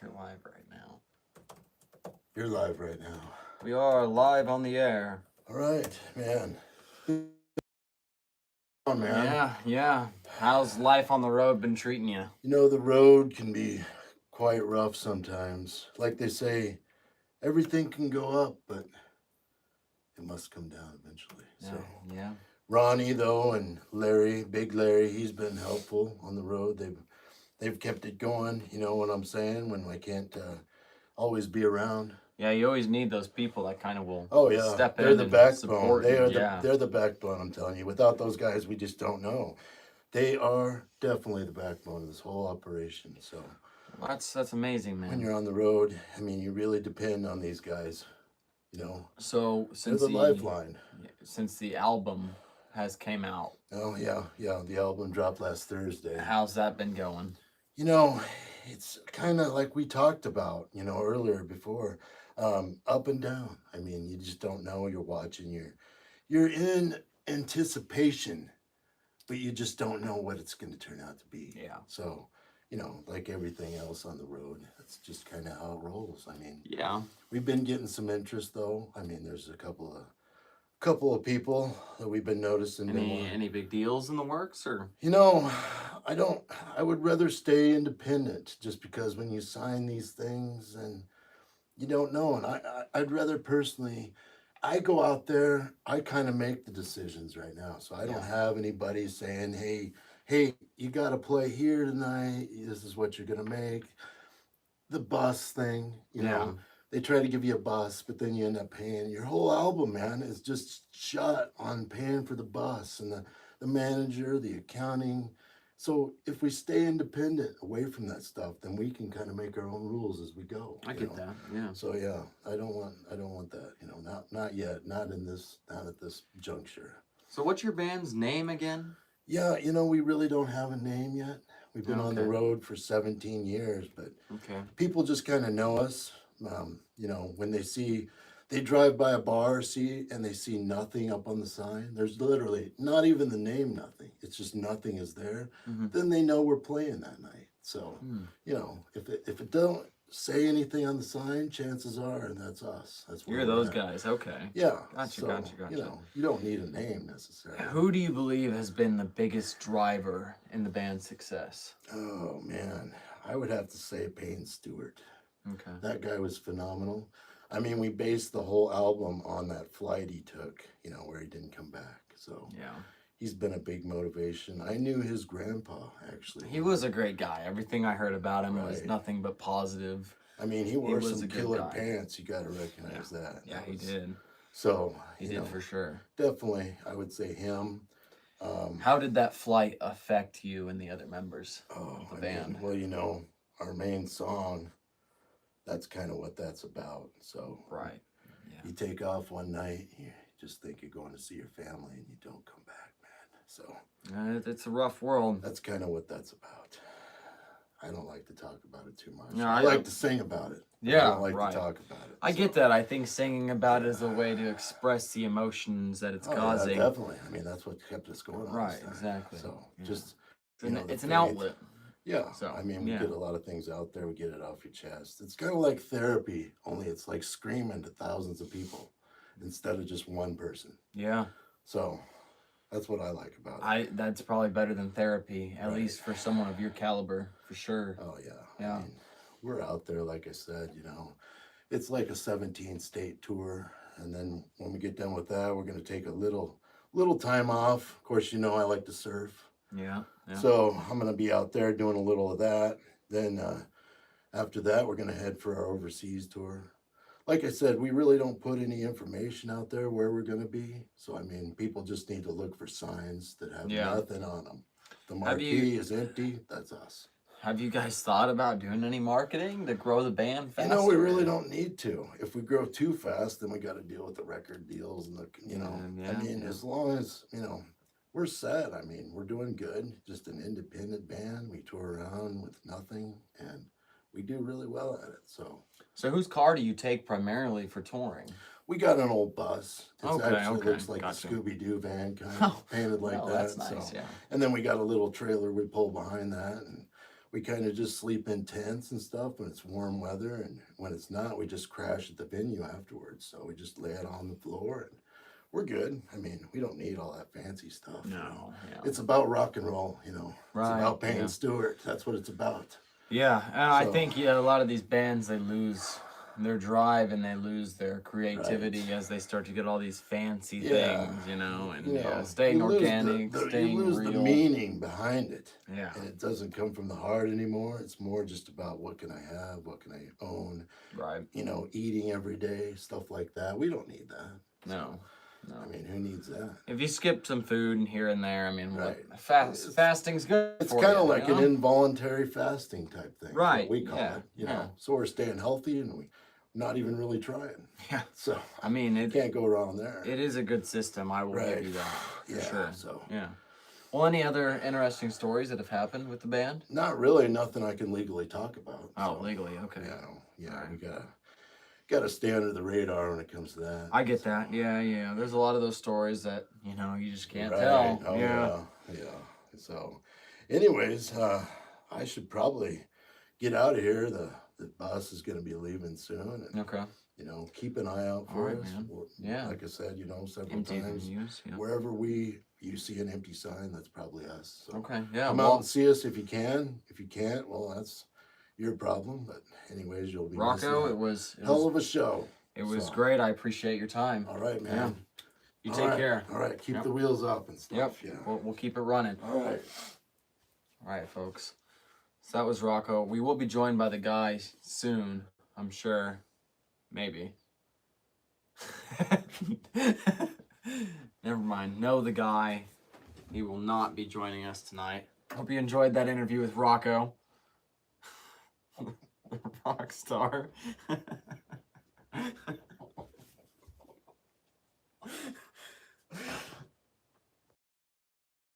You're live right now. You're live right now. We are live on the air. All right, man. On, man. Yeah. How's life on the road been treating you? You know, the road can be quite rough sometimes. Like they say, everything can go up, but it must come down eventually. So, Yeah. Ronnie though, and Larry, Big Larry, he's been helpful on the road. They've kept it going. You know what I'm saying? When I can't always be around. Yeah, you always need those people that kind of will step They're in the and backbone. support you. They're the backbone. I'm telling you. Without those guys, we just don't know. They are definitely the backbone of this whole operation. So Well, that's amazing, man. when you're on the road, I mean, you really depend on these guys. You know, So they're the lifeline. Since the album has came out, Oh yeah. The album dropped last Thursday. how's that been going? You know, it's kind of like we talked about. You know, earlier before, up and down. I mean, you just don't know. You're watching. You're in anticipation, but you just don't know what it's going to turn out to be. Yeah. So, you know, like everything else on the road, that's just kind of how it rolls. I mean, Yeah. we've been getting some interest though. I mean, there's a couple of people that we've been noticing. Any big deals in the works or? You know, I would rather stay independent just because when you sign these things and you don't know, and I'd rather personally. I go out there, I kind of make the decisions right now. So I don't have anybody saying, hey, you got to play here tonight. This is what you're going to make. The bus thing, you know, they try to give you a bus, but then you end up paying. Your whole album, man, is just shot on paying for the bus and the manager, the accounting. So if we stay independent away from that stuff, then we can kind of make our own rules as we go. I get that. Yeah. So yeah, I don't want that. You know, not yet. Not at this juncture. So what's your band's name again? Yeah, you know, we really don't have a name yet. We've been on the road for 17 years, but people just kind of know us. You know, when they drive by a bar, and they see nothing up on the sign. There's literally not even the name, nothing. It's just nothing is there. Then they know we're playing that night. So, you know, if it don't say anything on the sign, chances are that's us. That's You're those guys. Okay. Yeah. Gotcha. You know, you don't need a name necessarily. Who do you believe has been the biggest driver in the band's success? Oh man, I would have to say Payne Stewart. Okay. That guy was phenomenal. I mean, we based the whole album on that flight he took, you know, where he didn't come back. So he's been a big motivation. I knew his grandpa, actually. He was a great guy. Everything I heard about him was nothing but positive. I mean, he wore some killer pants. You got to recognize that. Yeah, he did. So he did for sure. Definitely, I would say him. How did that flight affect you and the other members of the band? Well, you know, our main song, that's kind of what that's about. So you take off one night, you just think you're going to see your family, and you don't come back, man. So it's a rough world. That's kind of what that's about. I don't like to talk about it too much. No, I like to sing about it. Yeah, I don't like to talk about it. I get that. I think singing about it is a way to express the emotions that it's causing. Yeah, definitely. I mean, that's what kept us going on. Right, exactly. So just it's an outlet. Yeah. So I mean, we get a lot of things out there. We get it off your chest. It's kind of like therapy, only it's like screaming to thousands of people instead of just one person. Yeah. So that's what I like about it. That's probably better than therapy, at least for someone of your caliber, for sure. Oh yeah. Yeah. I mean, we're out there, like I said, you know, it's like a 17-state tour. And then when we get done with that, we're going to take a little time off. Of course, you know, I like to surf. Yeah. So I'm going to be out there doing a little of that. Then after that, we're going to head for our overseas tour. Like I said, we really don't put any information out there where we're going to be. So, I mean, people just need to look for signs that have nothing on them. The marquee is empty. That's us. Have you guys thought about doing any marketing to grow the band faster? You know, we really don't need to. If we grow too fast, then we got to deal with the record deals and I mean, as long as, you know, we're set. I mean, we're doing good. Just an independent band. We tour around with nothing, and we do really well at it. So whose car do you take primarily for touring? We got an old bus. It looks like gotcha. a Scooby-Doo van, kind of painted like that. That's nice, And then we got a little trailer we pull behind that, and we kind of just sleep in tents and stuff when it's warm weather, and when it's not, we just crash at the venue afterwards. So we just lay it on the floor, and we're good. I mean, we don't need all that fancy stuff. No, yeah. It's about rock and roll, It's Right, about Payne yeah. Stewart. That's what it's about. Yeah, and I So, think a lot of these bands, they lose their drive and they lose their creativity right. as they start to get all these fancy Yeah. things, and You know, staying you lose organic, you staying lose the real. meaning behind it. Yeah, And it doesn't come from the heart anymore. It's more just about what can I have, what can I own, right. eating every day, stuff like that. We don't need that. No, no. I mean, who needs that? If you skip some food and here and there, I mean, Right. fasting's good It's for kind you, of like an involuntary fasting type thing. Right, What we call yeah, it. yeah. So we're staying healthy and we not even really trying. Yeah. So I mean, you can't go wrong there. it is a good system. I will Right. give you that for Yeah, sure. so. Yeah. Well, any other interesting stories that have happened with the band? Not really nothing I can legally talk about. Oh, so, legally, okay. Yeah, Right. we gotta stay under the radar when it comes to that. I get that. Yeah. There's a lot of those stories that you just can't Right. tell. Oh Yeah. yeah. So anyways, I should probably get out of here. The bus is gonna be leaving soon, and Okay. keep an eye out All for right, us. man. We're- Yeah. Like I said, several Empty times. venues. Yeah. Wherever you see an empty sign, that's probably us. So Okay. Yeah. come out Well, and see us if you can. If you can't, well, that's your problem. But anyways, you'll be missing Rocko, a it was hell of a show. it was So, great. I appreciate your time. All right, Yeah. man. You All take right, care. All right, keep Yep. the wheels up and Yep. stuff. Yeah. We'll keep it running. All right. All right, folks. So that was Rocko. We will be joined by the guy soon, I'm sure. Maybe. Never mind. Know the guy. He will not be joining us tonight. Hope you enjoyed that interview with Rocko. Rock star.